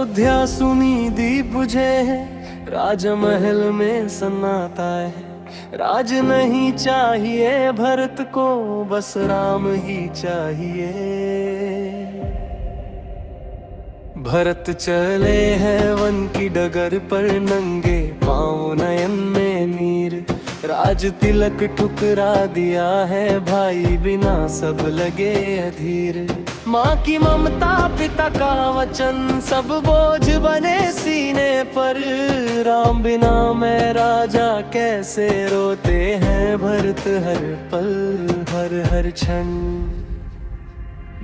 अयोध्या सुनी दीप बुझे है, राजमहल में सन्नाटा है। राज नहीं चाहिए भरत को, बस राम ही चाहिए। भरत चले हैं वन की डगर पर, नंगे पाँव नयन में नीर। राज तिलक ठुकरा दिया है, भाई बिना सब लगे अधीर। माँ की ममता पिता का वचन, सब बोझ बने सीने पर। राम बिना मैं राजा कैसे, रोते हैं भरत हर पल हर हर क्षण।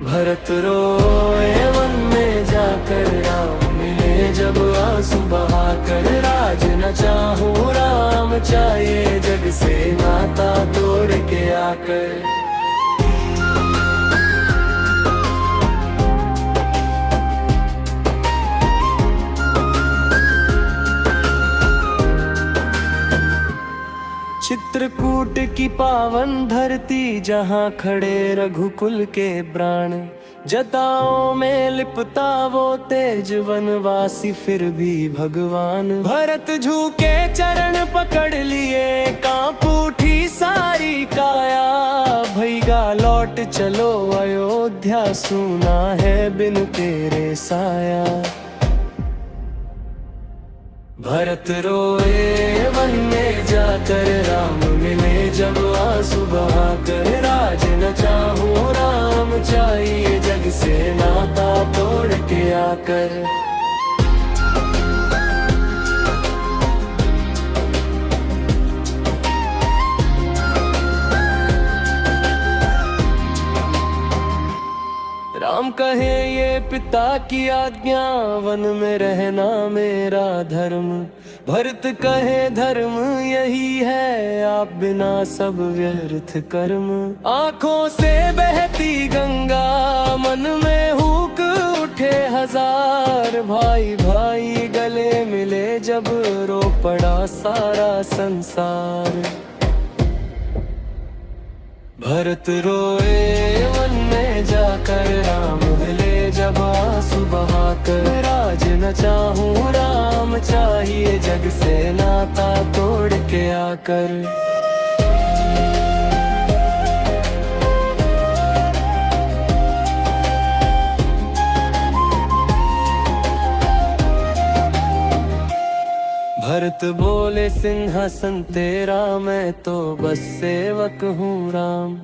भरत रोए वन में जाकर, राम मिले जब आंसू बहाकर। राज न चाहूं राम चाहिए, जग से नाता तोड़ के आकर। चित्रकूट की पावन धरती, जहाँ खड़े रघुकुल के प्राण। जटाओं में लिपटा वो तेज, वनवासी फिर भी भगवान। भरत झुके चरण पकड़ लिए, कांप उठी सारी काया। भैया लौट चलो अयोध्या, सुना है बिन तेरे साया। भरत रोए वन में जाकर, राम मिले जब आंसू बहाकर। राज न चाहूं राम चाहिए, जग से नाता तोड़ के आकर। राम कहे ये पिता की आज्ञा, वन में रहना मेरा धर्म। भरत कहे धर्म यही है, आप बिना सब व्यर्थ कर्म। आंखों से बहती गंगा, मन में हुक उठे हजार। भाई भाई गले मिले जब, रो पड़ा सारा संसार। भरत रोए वन में जाकर, राम मिले जब आंसू बहाकर। राज न चाहूं राम चाहिए, जग से नाता तोड़ के आकर। भरत बोले सिंहासन तेरा, मैं तो बस सेवक हूँ राम।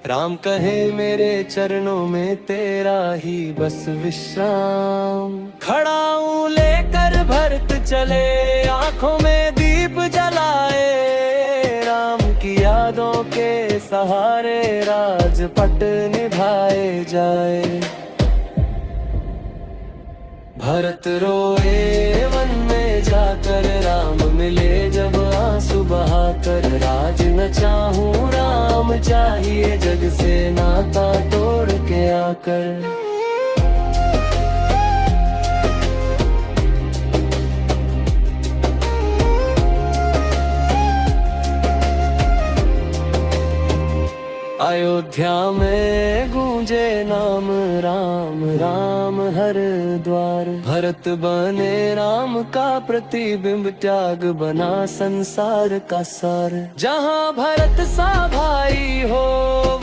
राम कहे मेरे चरणों में तेरा ही बस विश्राम। खड़ा हूँ लेकर भरत चले, आंखों में दीप जलाए। राम की यादों के सहारे, राजपट निभाए जाए। भरत रोए वन में जाकर, राम मिले जब आंसू बहाकर। राज न चाहूं राम चाहिए, जग से नाता तोड़ के आकर। अयोध्या में गूंजे नाम राम, राम हर द्वार। भरत बने राम का प्रतिबिंब, त्याग बना संसार का सार। जहाँ भरत सा भाई हो,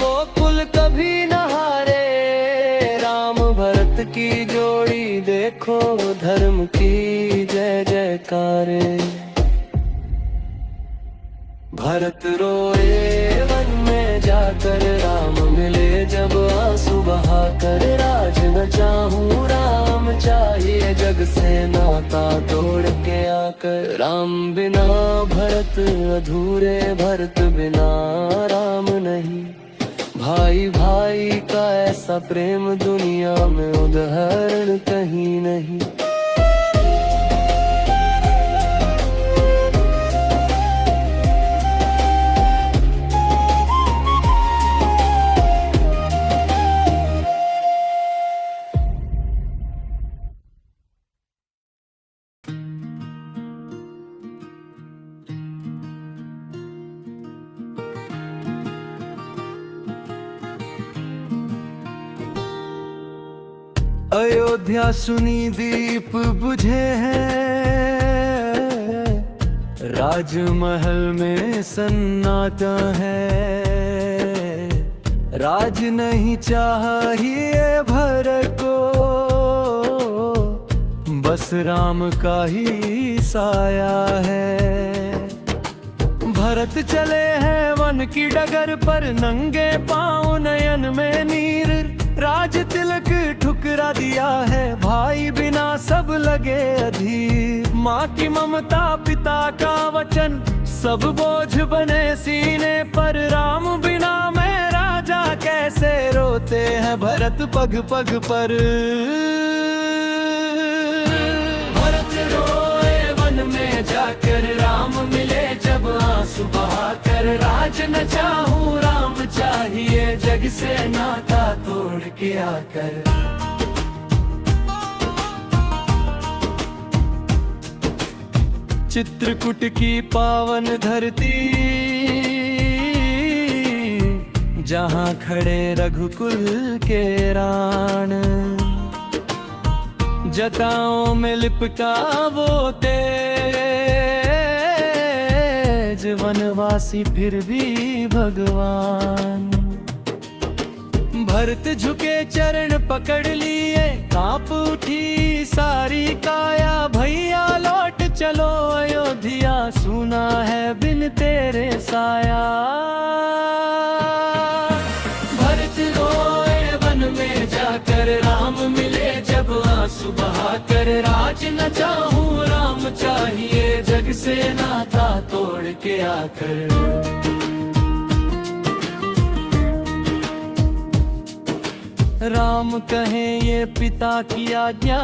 वो कुल कभी न हारे। राम भरत की जोड़ी देखो, धर्म की जय जयकारे। भरत रोए वन में जाकर, राम मिले जब आंसू बहाकर। राज न चाहूं राम चाहिए, जग से नाता तोड़ के आकर। राम बिना भरत अधूरे, भरत बिना राम नहीं। भाई भाई का ऐसा प्रेम दुनिया में उदाहरण कहीं नहीं। अयोध्या सुनी दीप बुझे हैं, राजमहल में सन्नाटा है। राज नहीं चाहिए भरत को, बस राम का ही साया है। भरत चले हैं वन की डगर पर, नंगे पांव नयन में नीर। राज तिलक ठुकरा दिया है, भाई बिना सब लगे अधीर। माँ की ममता पिता का वचन, सब बोझ बने सीने पर। राम बिना मैं राजा कैसे, रोते हैं भरत पग पग पर। भरत रोए वन में जाकर, राम मिले जब आंसू बहाकर। राज न चाहूं राम चाहिए, जग से नाता तोड़ के आकर। चित्रकूट की पावन धरती, जहाँ खड़े रघुकुल के राण। जटाओं में लिपटा वो तेज, वनवासी फिर भी भगवान। भरत झुके चरण पकड़ लिए, कांप उठी सारी काया। भैया लौट चलो अयोध्या, सुना है बिन तेरे साया। भरत रोए वन में जाकर, राम मिले जब आंसू बहाकर। राज न चाहूं राम चाहिए, जग से नाता तोड़ के आकर। राम कहें ये पिता की आज्ञा,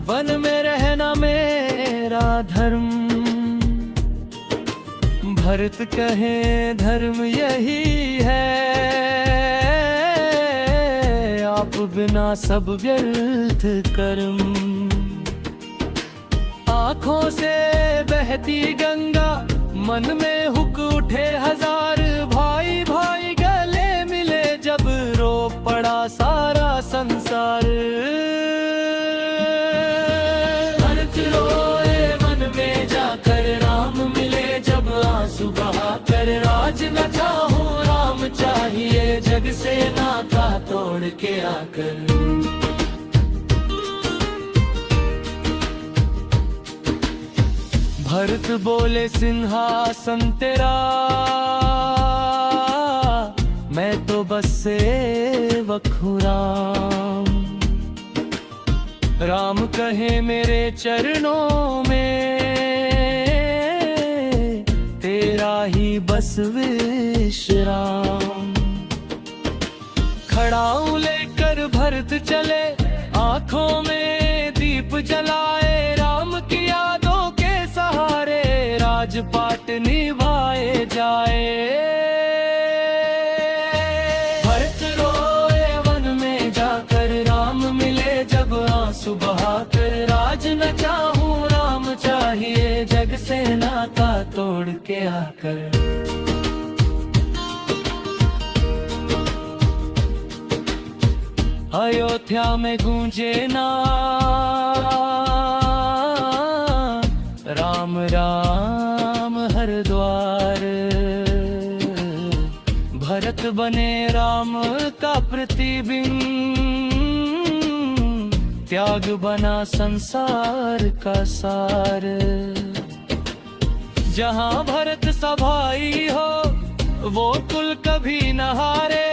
वन में रहना मेरा धर्म। भरत कहें धर्म यही है, आप बिना सब व्यर्थ कर्म। आँखों से बहती गंगा, मन में हुक उठे हजार। भाई भाई गले मिले जब, रो पड़ा सारा संसार। भरत रोए वन में जाकर, राम मिले जब आंसू बहाकर। राज न चाहूं राम चाहिए, जग से नाता तोड़ के आकर। भरत बोले सिंहासन तेरा, मैं तो बस सेवक हूँ राम। राम कहे मेरे चरणों में, तेरा ही बस विश्राम। खड़ाऊ लेकर भरत चले, आंखों में दीप जलाए। राम की यादों के सहारे, राजपाट निभाए जाए। भरत रोए वन में जाकर, राम मिले जब आंसू बहाकर। राज न चाहूं राम चाहिए, जग से नाता तोड़ के आकर। अयोध्या में गूंजे ना राम राम हर द्वार। भरत बने राम का प्रतिबिंब, त्याग बना संसार का सार। जहाँ भरत सभाई हो, वो कुल कभी न हारे।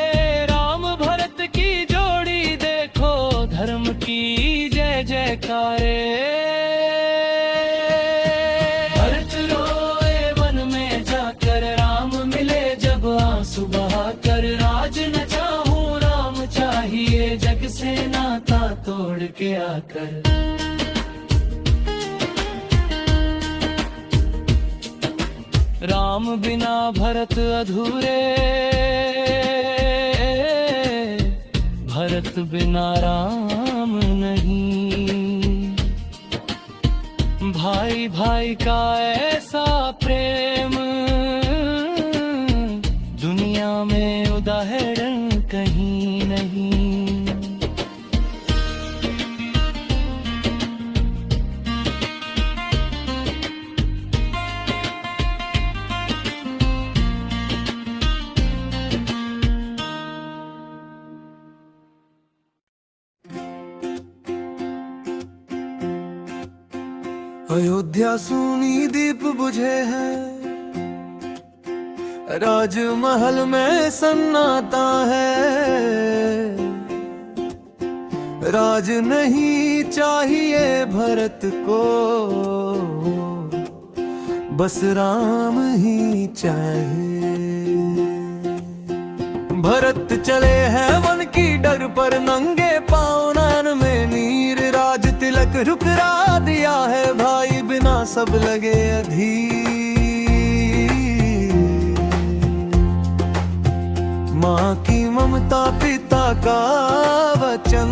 राम भरत की जोड़ी देखो, धर्म की जय जयकारे। भरत रोए वन में जाकर, राम मिले जब आंसू बहाकर। राज न चाहूं राम चाहिए, जग से नाता तोड़ के आकर। राम बिना भरत अधूरे, भरत बिना राम नहीं। भाई भाई का ऐसा प्रेम, दुनिया में उदाहरण कहीं नहीं। अयोध्या सूनी दीप बुझे हैं, राजमहल में सन्नाटा है। राज नहीं चाहिए भरत को, बस राम ही चाहिए। भरत चले हैं वन की डगर पर, नंगे पाँव नैन में नीर। राज तिलक रुकरा दिया है भाई, बिना सब लगे अधीर। माँ की ममता पिता का वचन,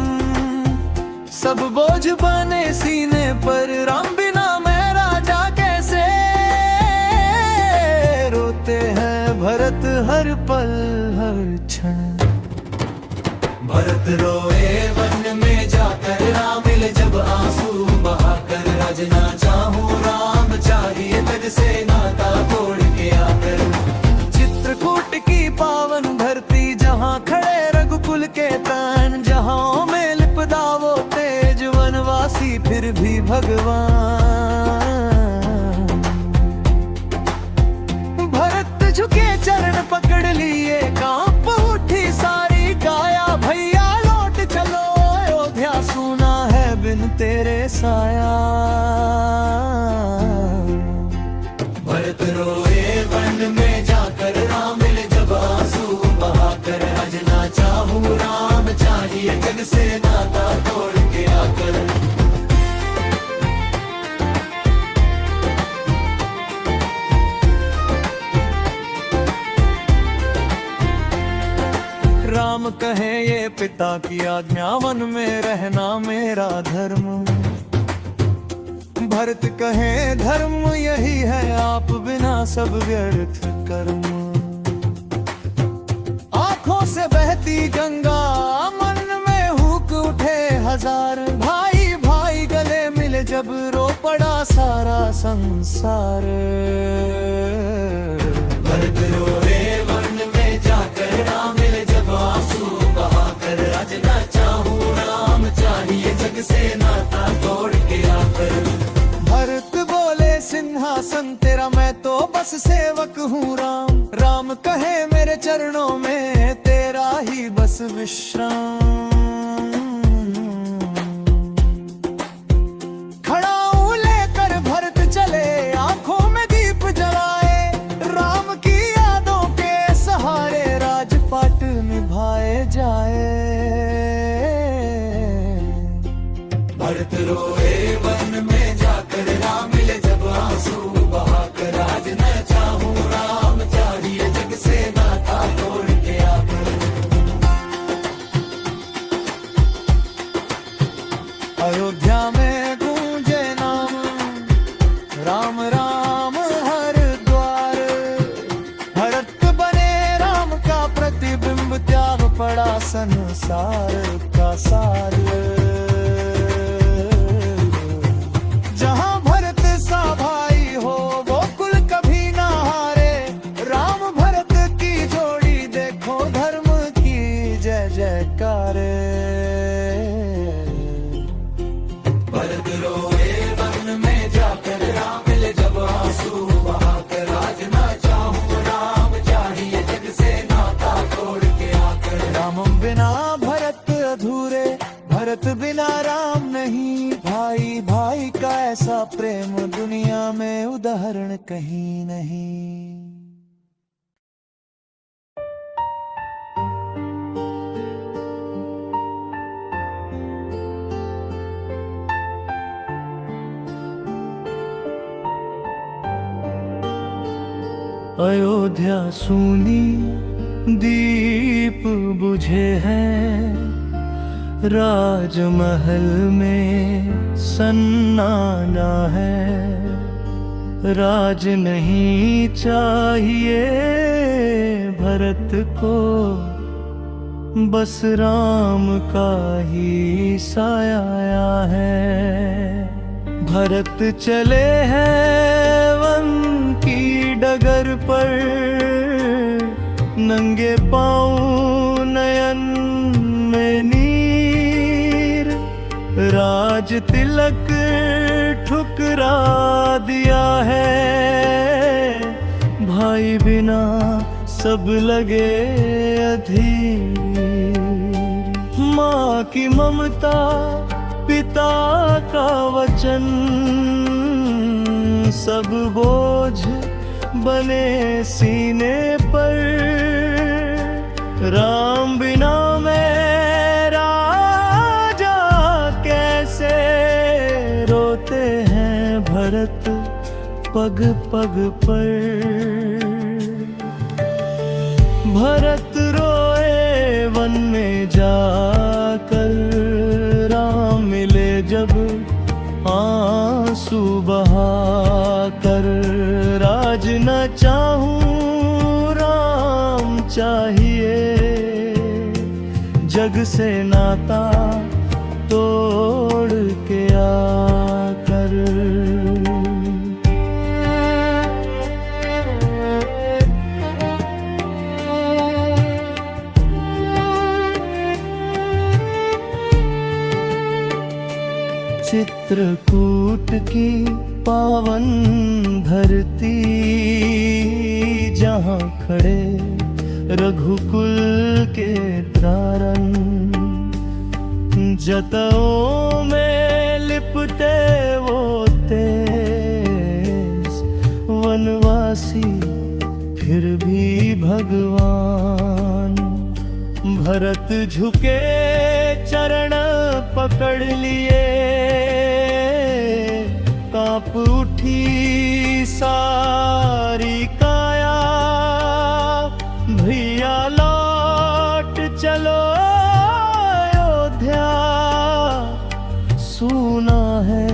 सब बोझ बने सीने पर। राम बिना मैं राजा कैसे, रोते हैं भरत हर पल हर क्षण। भरत रोए वन में जाकर, राम मिले जब आंसू बहाकर। रजना चाहूं राम चाहिए, तग से नाता तोड़ के आकर। चित्रकूट की पावन धरती, जहाँ खड़े रघुकुल के तन। जहाँ में लिपदा वो तेज वनवासी, फिर भी भगवान। भरत झुके चरण पकड़ लिए, कांप उठी सारी काया। भैया लौट चलो, अयोध्या सुना है बिन तेरे साया। भरत रोए वन में जाकर, राम मिले जब आंसू बहाकर। रजना चाहूं राम चाहिए, जग से नाता तोड़ के आकर। राम कहे ये पिता की आज्ञा, वन में रहना मेरा धर्म। भरत कहे धर्म यही है, आप बिना सब व्यर्थ कर्म। आंखों से बहती गंगा, मन में हुक उठे हजार। भाई भाई गले मिले जब, रो पड़ा सारा संसार। भरत रोए वन में जाकर, राम मिले जब आंसू बहाकर। रजना चाहूं राम चाहिए, जग से नाता तोड़ के आकर। भरत बोले सिंहासन तेरा, मैं तो बस सेवक हूँ राम। राम कहे मेरे चरणों में, तेरा ही बस विश्राम। खड़ाऊ लेकर भरत चले, आंखों में दीप जलाए। राम की यादों के सहारे, राजपाट निभाए जाए। भरत रोए वन में जाकर, राम मिले जब आंसू बहाकर। आज न चाहूं राम चाहिए, जग से नाता तोड़ के आकर। अयोध्या में गूंजे नाम, राम राम हर द्वार। भरत बने राम का प्रतिबिंब, त्याग पड़ा संसार का सार। जहाँ भरत सा भाई हो, वो कुल कभी ना हारे। राम भरत की जोड़ी, देखो धर्म की जय जयकार। भरत रोए वन में जाकर, राम मिले जब आंसू बहाकर। आज ना चाहूं राम चाहिए, जग से नाता तोड़ के आकर। राम बिना भरत अधूरे, भरत बिना राम नहीं। भाई भाई का ऐसा प्रेम, दुनिया में उदाहरण कहीं नहीं। अयोध्या सूनी दीप बुझे हैं, राजमहल में सन्नाटा है। राज नहीं चाहिए भरत को, बस राम का ही साया है। भरत चले हैं वन की डगर पर, नंगे पाँव नयन में नीर। राज तिलक ठुकरा दिया है। भाई बिना सब लगे अधीर। माँ की ममता, पिता का वचन, सब बोझ बने सीने पर। राम बिना मैं राजा कैसे, रोते हैं भरत पग पग पर। भरत रोए वन में जाकर, राम मिले जब आंसू बहाकर। राज न चाहूं राम चाहिए, जग से नाता तोड़ के आकर। चित्रकूट की पावन धरती, जहाँ खड़े रघुकुल के त्रारण। जटाओं में लिपटे वो तेज वनवासी, फिर भी भगवान। भरत झुके चरण पकड़ लिए, कांप उठी सारी काया। भैया लौट चलो अयोध्या, सुना है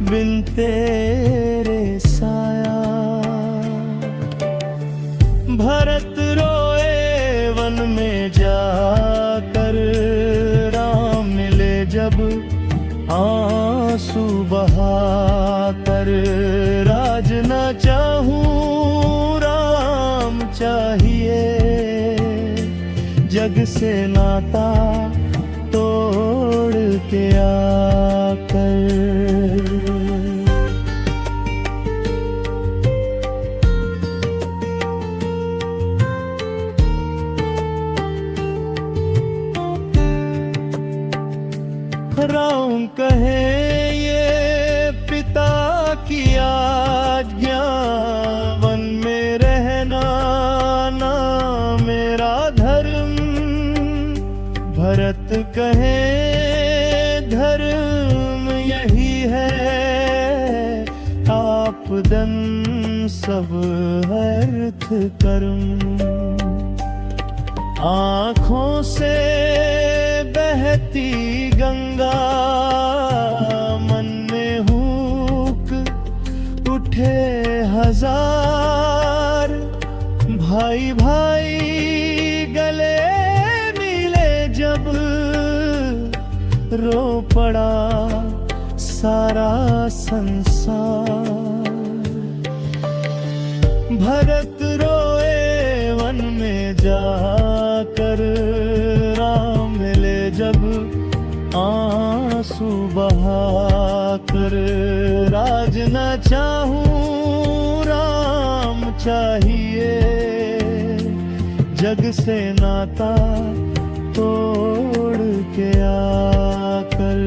बिन तेरे साया। भरत रोए वन में जाकर, राम मिले जब आंसू बहाकर। राज न चाहूं राम चाहिए, जग से नाता तोड़ के आकर। राम कहे ये पिता की आज्ञा, वन में रहना ना मेरा धर्म। भरत कहे धर्म यही है, आपदन सब अर्थ कर्म। आँखों से बहती गंगा, मन में हुक उठे हजार। भाई भाई गले मिले जब, रो पड़ा सारा संसार। भरत रोए वन में जाकर, राम मिले जब आंसू बहाकर। राज न चाहूं राम चाहिए, जग से नाता तोड़ के आकर।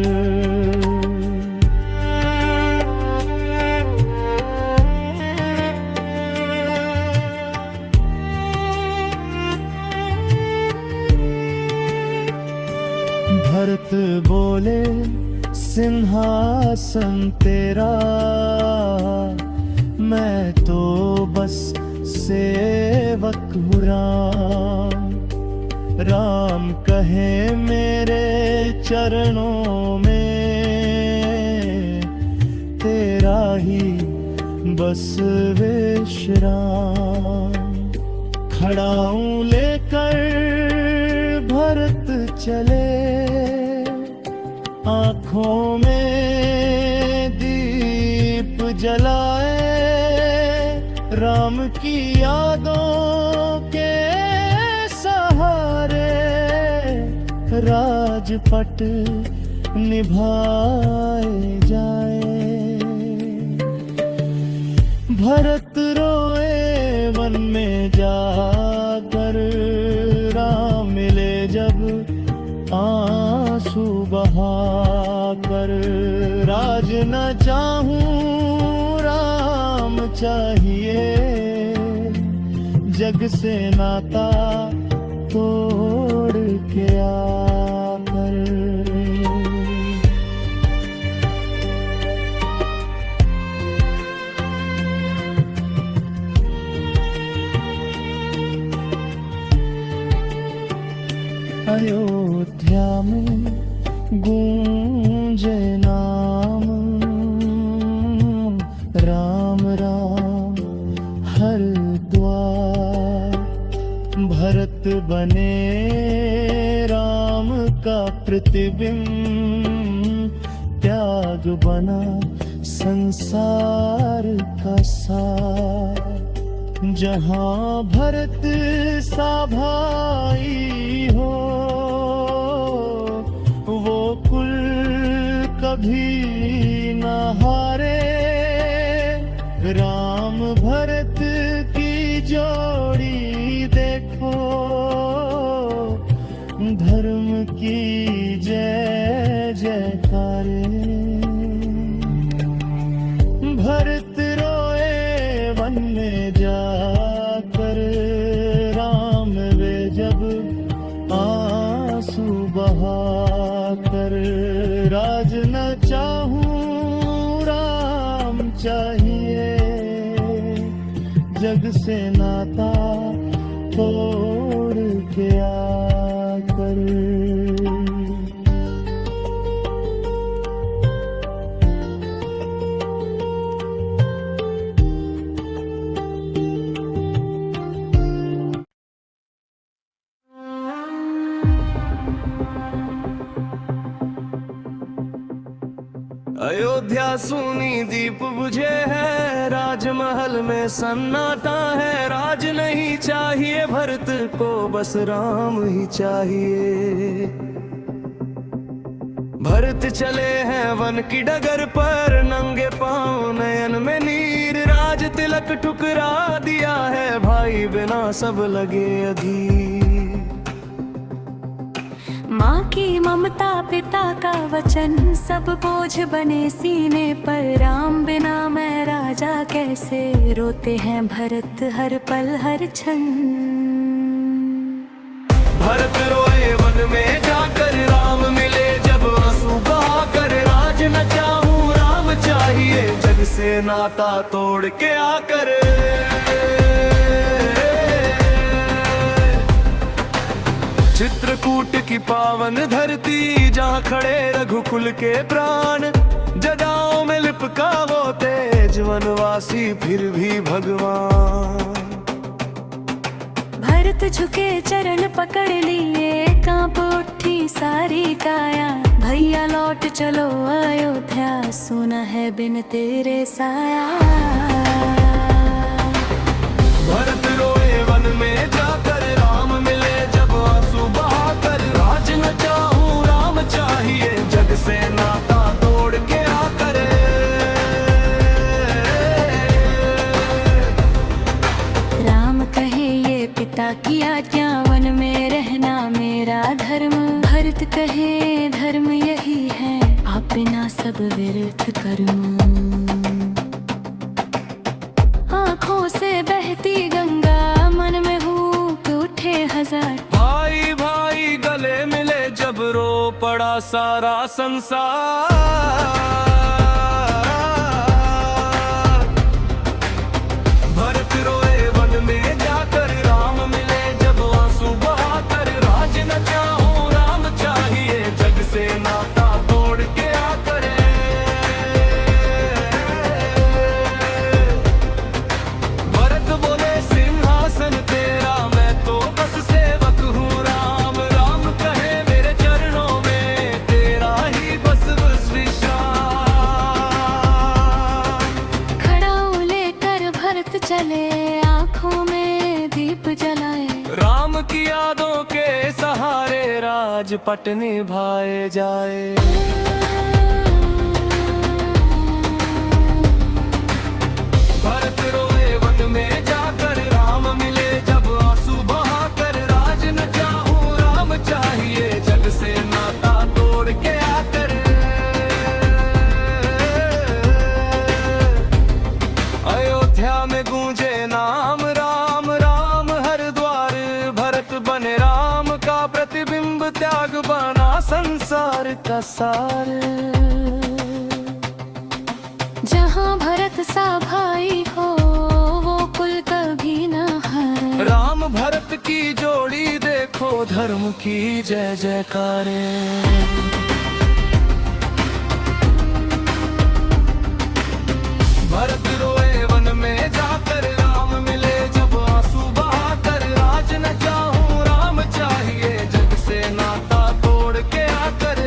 भरत बोले सिंहासन तेरा, मैं तो बस सेवक हूँ राम। राम कहे मेरे चरणों में, तेरा ही बस विश्राम। खड़ा हूँ लेकर भरत चले, आँखों में दीप जलाए। राम की यादों के सहारे, राजपट निभाए जाए। भरत रोए वन में जाकर, राम मिले जब आंसू बहाकर। राज न चाहूं राम चाहिए, जग से नाता तोड़ के आकर। अयोध्या में गूंजे नाम, राम राम हर द्वार। भरत बने राम का प्रतिबिंब, त्याग बना संसार का सार। जहाँ भरत सा भाई हो, वो कुल कभी न हारे। राम भरत की जोड़ी देखो, धर्म की जय जयकारे। भरत रोए वन में जाकर, राम वे जब आंसू बहाकर। राज न चाहूं राम चाहिए, जग से नाता तोड़ के आकर। अयोध्या सुनी दीप बुझे है, राजमहल में सन्नाटा है। राज नहीं चाहिए भरत को, बस राम ही चाहिए। भरत चले हैं वन की डगर पर, नंगे पांव नयन में नीर। राज तिलक ठुकरा दिया है, भाई बिना सब लगे अधीर। माँ की ममता पिता का वचन, सब बोझ बने सीने पर। राम बिना मैं राजा कैसे, रोते हैं भरत हर पल हर क्षण। भरत रोए वन में जाकर, राम मिले जब आंसू बहाकर। राज न चाहूं राम चाहिए, जग से नाता तोड़ के आकर। चित्रकूट की पावन धरती, जहाँ खड़े रघुकुल के प्राण। जटाओं में लिपका वो तेज, वनवासी फिर भी भगवान। भरत झुके चरण पकड़ लिए, कांप उठी सारी काया। भैया लौट चलो अयोध्या, सुना है बिन तेरे साया। भरत रोए वन में जाकर, राम मिले जब आंसू बहाकर। राज न चाहूं राम चाहिए, जग से नाता तोड़ के आकर। राम कहे ये पिता की आज्ञा, वन में रहना मेरा धर्म। भरत कहे धर्म यही है, आप बिना सब व्यर्थ कर्म। आँखों से बहती गंगा, मन में हुक उठे हजार। भाई भाई गले मिले जब, रो पड़ा सारा संसार। भरत रोए वन में जाकर, राम मिले जब आंसू बहाकर। राज न चाहूं राम चाहिए, जग से नाता तोड़ के आकर। भरत बोले सिंहासन तेरा, मैं तो बस सेवक हूँ। राम राम कहे मेरे चरणों में, तेरा ही बस विश्राम। खड़ा लेकर भरत चले, आँखों में दीप जलाए। राम की यादों के सहारे, राजपट निभाए जाए। भरत रो का सार। जहाँ भरत सा भाई हो वो कुल कभी न हारे। राम भरत की जोड़ी देखो धर्म की जय जयकारे। भरत रोए वन में जाकर राम मिले जब आंसू बहाकर। राज न चाहूं राम चाहिए जग से नाता तोड़ के आकर।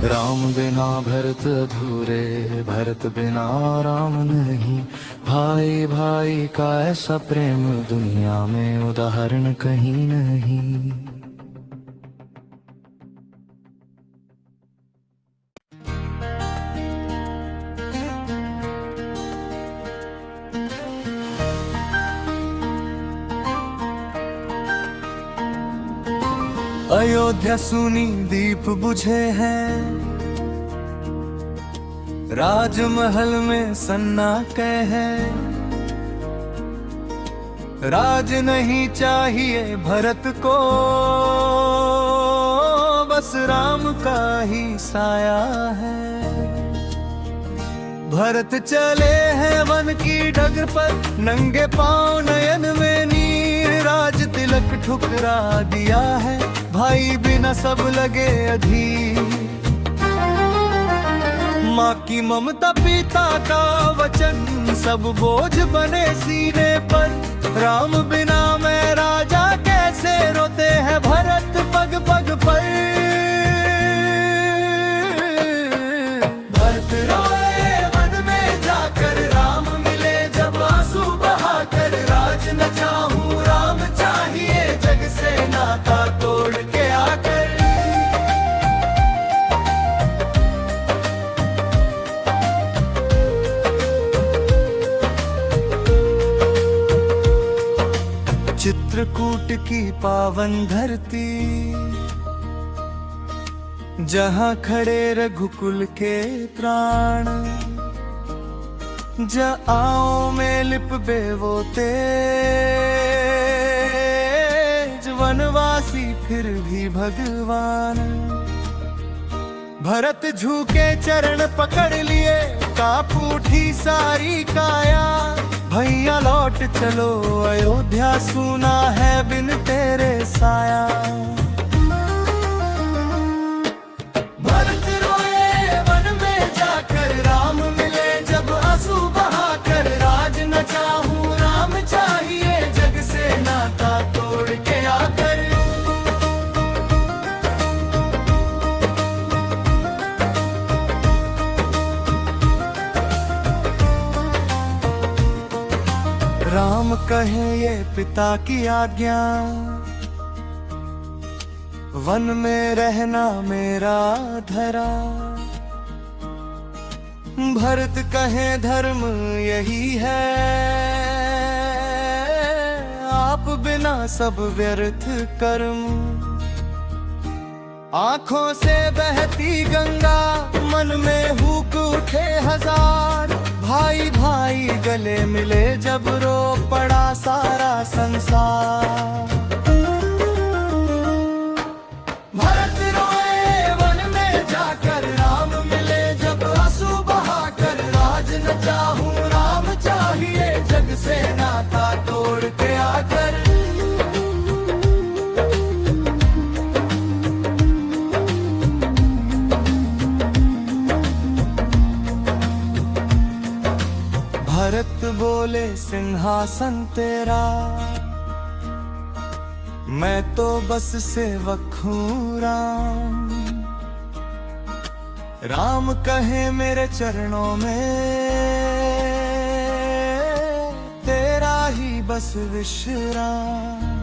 राम बिना भरत अधूरे, भरत बिना राम नहीं। भाई भाई का ऐसा प्रेम दुनिया में उदाहरण कहीं नहीं। अयोध्या सुनी दीप बुझे हैं, राजमहल में सन्नाटे हैं। राज नहीं चाहिए भरत को, बस राम का ही साया है। भरत चले हैं वन की डगर पर, नंगे पांव नयन में नीर। राज तिलक ठुकरा दिया है, भाई बिना सब लगे अधीर। माँ की ममता पिता का वचन, सब बोझ बने सीने पर। राम बिना मैं राजा कैसे, रोते हैं भरत पग पग पर। भरत रोए वन में जाकर, राम मिले जब आंसू बहाकर। राज न चाहूं राम चाहिए जग से नाता तोड़ के आकर। चित्रकूट की पावन धरती, जहाँ खड़े रघुकुल के प्राण। जाओ में लिप बेवो तेज, वनवासी फिर भी भगवान। भरत झुके चरण पकड़ लिए, कांप उठी सारी काया। भैया लौट चलो अयोध्या, सुना है बिन तेरे साया। भरत रोए वन में जाकर, राम मिले जब आंसू बहाकर। राज न चाहूं राम चाहिए जग से नाता तोड़ के आकर। राम कहे ये पिता की आज्ञा, वन में रहना मेरा धरा। भरत कहे धर्म यही है, आप बिना सब व्यर्थ कर्म। आंखों से बहती गंगा, मन में हुक उठे हजार। भाई भाई गले मिले जब, रो पड़ा सारा संसार। भरत रोए वन में जाकर, राम मिले जब आंसू बहाकर। राज न चाहूं राम चाहिए जग से नाता तोड़ के आकर। भरत बोले सिंहासन तेरा, मैं तो बस सेवक हूँ राम। राम कहे मेरे चरणों में, तेरा ही बस विश्राम।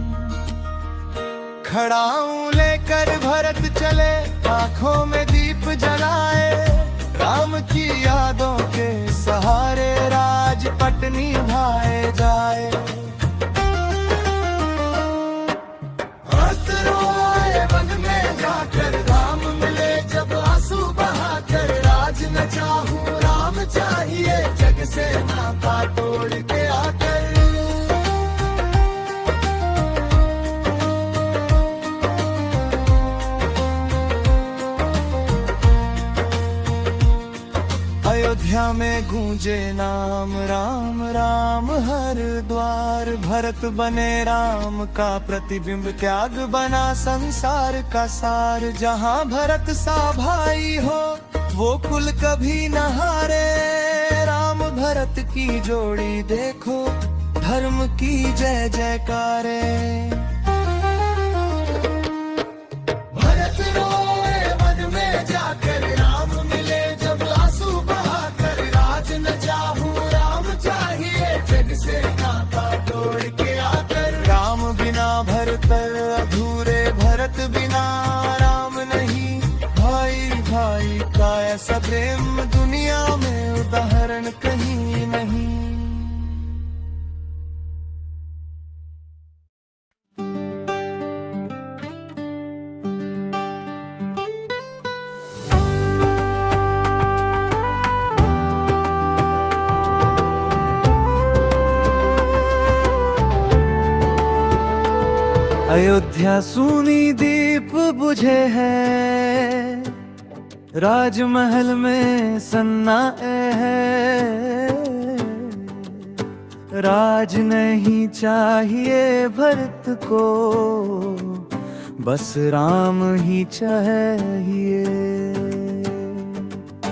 खड़ा हूँ लेकर भरत चले, आंखों में दीप जलाए। राम की यादों के सहारे राजपट निभाए जाए। भरत रोए वन में जाकर, राम मिले जब आंसू बहाकर। राज न चाहूं राम चाहिए जग से नाता तोड़ के आकर। अयोध्या में गूंजे नाम राम राम हर द्वार। भरत बने राम का प्रतिबिंब, त्याग बना संसार का सार। जहाँ भरत सा भाई हो वो कुल कभी न हारे। राम भरत की जोड़ी देखो, धर्म की जय जयकारे। भरत रोए वन में जाकर, राम मिले जब आंसू बहाकर। राज न चाहूं राम चाहिए, जग से नाता तोड़ के आकर। राम बिना भरत अधूरे, भरत बिना राम नहीं। भाई भाई का ऐसा प्रेम दुनिया में उदाहरण कहीं नहीं। अयोध्या सूनी दीप बुझे है, राजमहल में सन्नाटे है। राज नहीं चाहिए भरत को, बस राम ही चाहिए।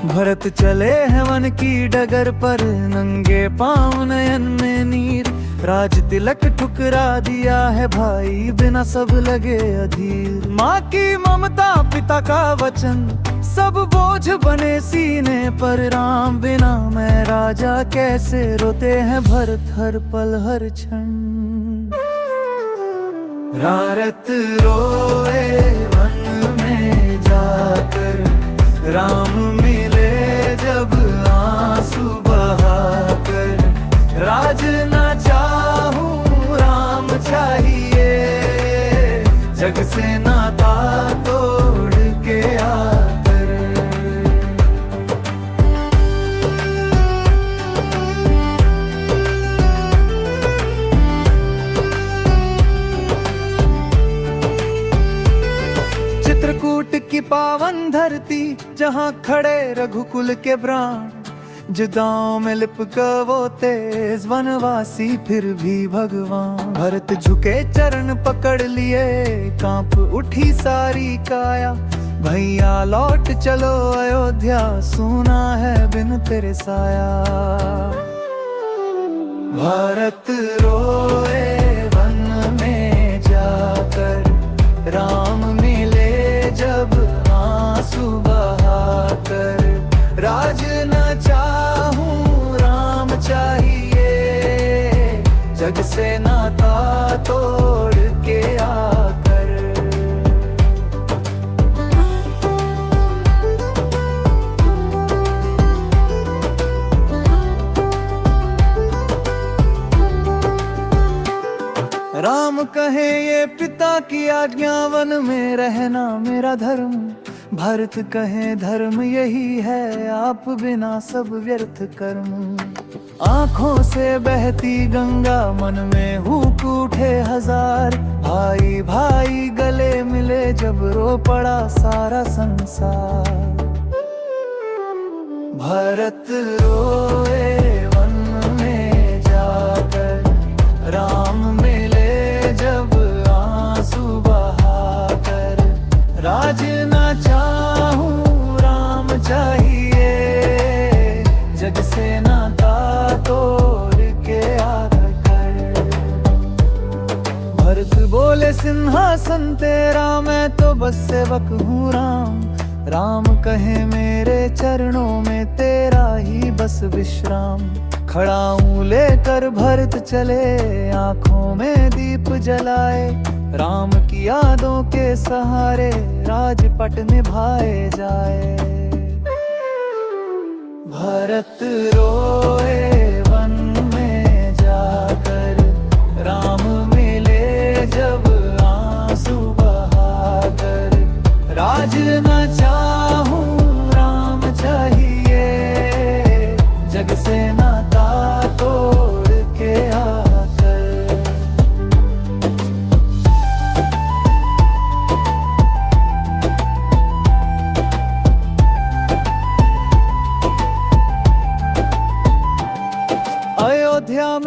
भरत चले हैं वन की डगर पर, नंगे पाँव नयन में नीर। राज तिलक ठुकरा दिया है भाई, बिना सब लगे अधीर। माँ की ममता पिता का वचन, सब बोझ बने सीने पर। राम बिना मैं राजा कैसे, रोते हैं भरत हर पल हर क्षण। रारत रोए वन में जाकर, राम मिले जब आंसू बहाकर। राज न चाहूं राम चाहिए, जग से नाता तोड़ के आकर। चित्रकूट की पावन धरती, जहाँ खड़े रघुकुल के प्राण। जुदाओं में लिपक वो तेज वनवासी, फिर भी भगवान। भरत झुके चरण पकड़ लिए, कांप उठी सारी काया। भैया लौट चलो अयोध्या, सुना है बिन तेरे साया। भरत रोए वन में जाकर, राम मिले जब आंसू बहाकर। राज न चाहूं राम चाहिए, जग से नाता तोड़ के आकर। राम कहे ये पिता की आज्ञा, वन में रहना मेरा धर्म। भरत कहे धर्म यही है, आप बिना सब व्यर्थ कर्म। आँखों से बहती गंगा, मन में हुक उठे हजार। भाई भाई गले मिले जब, रो पड़ा सारा संसार। भरत रोए वन में जाकर, राम मिले जब आंसू बहाकर। राज न चाहूं राम चाहिए, जग से नाता तोड़ के आकर। भरत बोले सिंहासन तेरा, मैं तो बस सेवक हूँ राम। राम कहे मेरे चरणों में तेरा ही बस विश्राम। खड़ा हूँ लेकर भरत चले, आंखों में दीप जलाए। राम की यादों के सहारे, राजपट निभाए जाए। भरत रोए वन में जाकर, राम मिले जब आंसू बहाकर। राज न चाहूं राम चाहिए, जग से नाता तोड़ के आकर।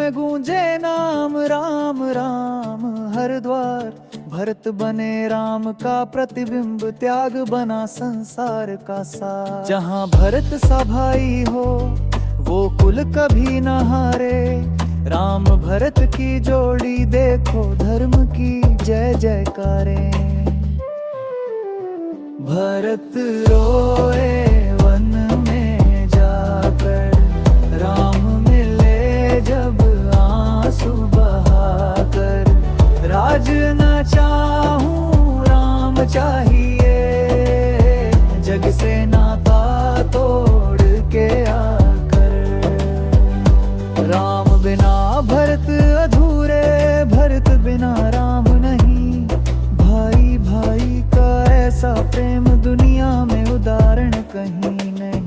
में गूंजे नाम राम राम हर द्वार। भरत बने राम का प्रतिबिंब, त्याग बना संसार का सार। जहाँ भरत सा भाई हो वो कुल कभी न हारे। राम भरत की जोड़ी देखो, धर्म की जय जयकारे। भरत रोए वन में जाकर, राम मिले जब आंसू बहाकर। राज न चाहूं राम चाहिए, जग से नाता तोड़ के आकर। राम बिना भरत अधूरे, भरत बिना राम नहीं। भाई भाई का ऐसा प्रेम दुनिया में उदाहरण कहीं नहीं।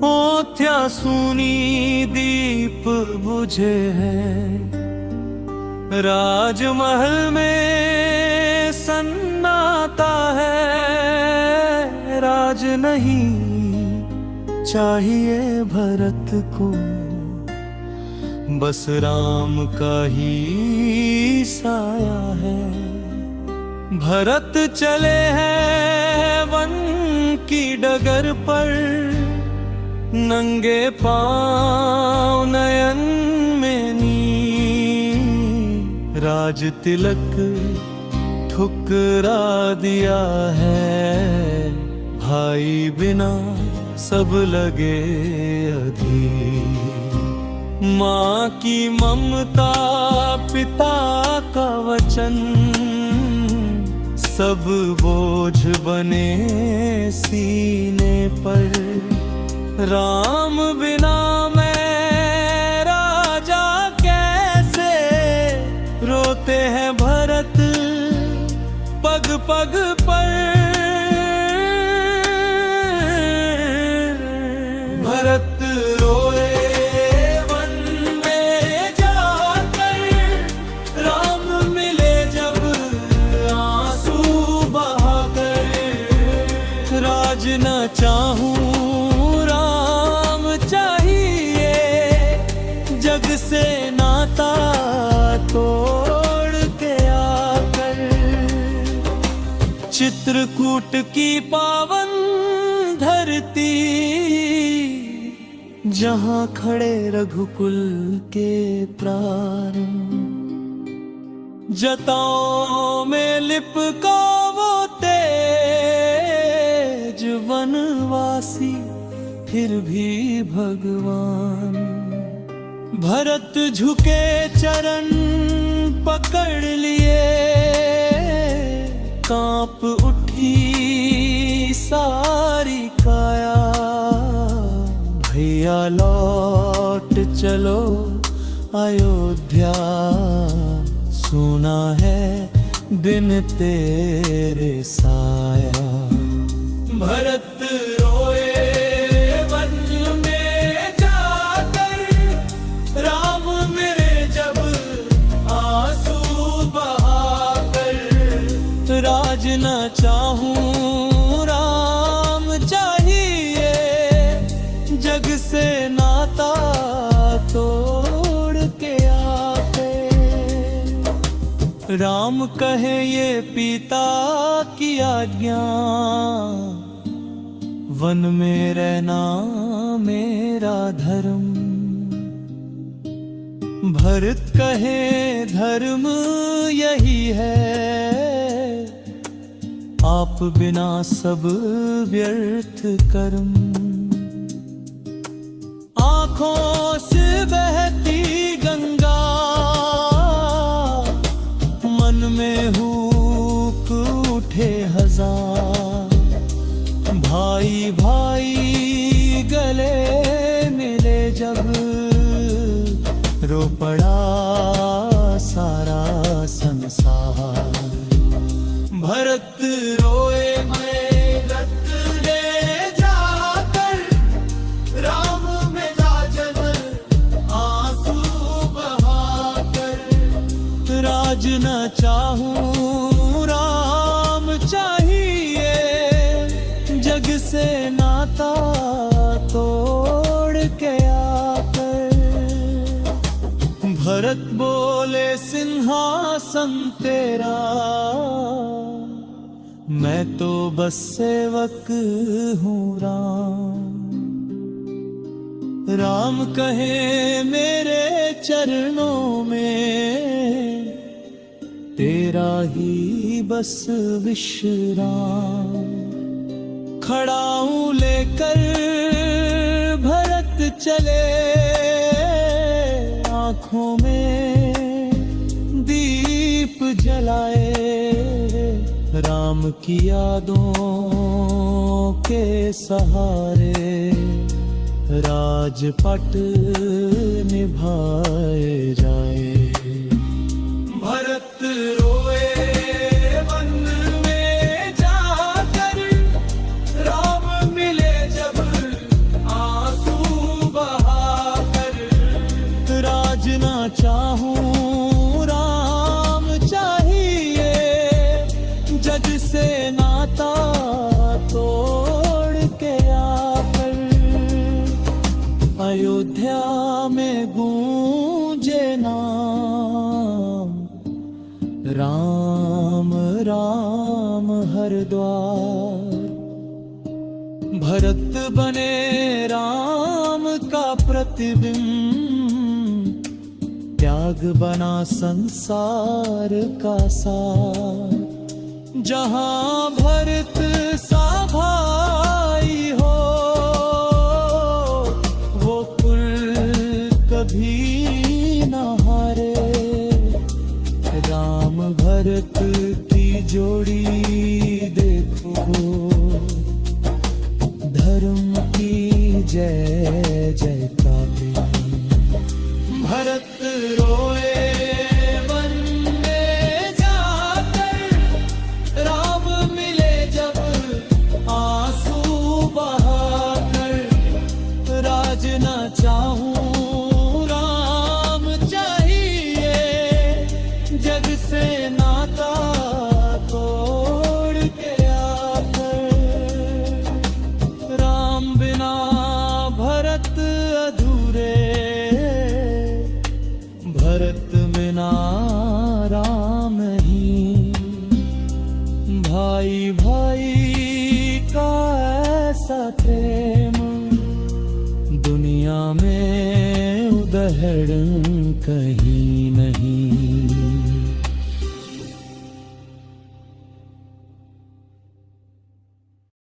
ओथ्या सुनी दीप बुझे हैं, राजमहल में सन्नाटा है। राज नहीं चाहिए भरत को, बस राम का ही साया है। भरत चले हैं वन की डगर पर, नंगे पाँव नयन में नीर। राज तिलक ठुकरा दिया है, भाई बिना सब लगे अधीर। माँ की ममता पिता का वचन, सब बोझ बने सीने पर। राम बिना मैं राजा कैसे, रोते हैं भरत पग पग पर। भरत रोए वन में जाकर, राम मिले जब आंसू बहाकर। राज न चाहूं से नाता तोड़ के आकर। चित्रकूट की पावन धरती, जहाँ खड़े रघुकुल के प्राण। जटाओं में लिपका वो तेज वनवासी, फिर भी भगवान। भरत झुके चरण पकड़ लिए, कांप उठी सारी काया। भैया लौट चलो अयोध्या, सुना है दिन तेरे साया। भरत रोए वन में जाकर, राम मेरे जब आंसू बहाकर। राज न चाहूं राम चाहिए, जग से नाता तोड़ के आके। राम कहे ये पिता की आज्ञा, वन में रहना मेरा धर्म। भरत कहे धर्म यही है, आप बिना सब व्यर्थ कर्म। आँखों से बहती गंगा, मन में हुक उठे हजार। भाई भाई गले मिले जब, रो पड़ा सारा चाहूं राम चाहिए, जग से नाता तोड़ के आकर। भरत बोले सिंहासन तेरा, मैं तो बस सेवक हूँ राम। राम कहे मेरे चरणों में, तेरा ही बस विश्राम। खड़ा हूँ लेकर भरत चले, आँखों में दीप जलाए। राम की यादों के सहारे राजपट निभाए जाए। भरत रोए वन में जाकर, राम मिले जब आंसू बहाकर। राज ना चाहूं राम चाहिए, जग से नाता तोड़ के आकर। अयोध्या में गूंजे नाम, राम राम हर द्वार। भरत बने राम का प्रतिबिंब, त्याग बना संसार का सार। जहां भरत सा भाई हो, वो कुल कभी न हारे। राम भरत की जोड़ी देखो, धर्म की जय जयकारी। भरत रोए वन में जाकर, राम मिले जब आंसू बहाकर। राज न चाहूं राम चाहिए, जग से नाता तोड़ के आकर। राम बिना भरत अधूरे, भरत बिना राम नहीं। भाई भाई का ऐसा प्रेम, दुनिया में उदाहरण कहीं नहीं।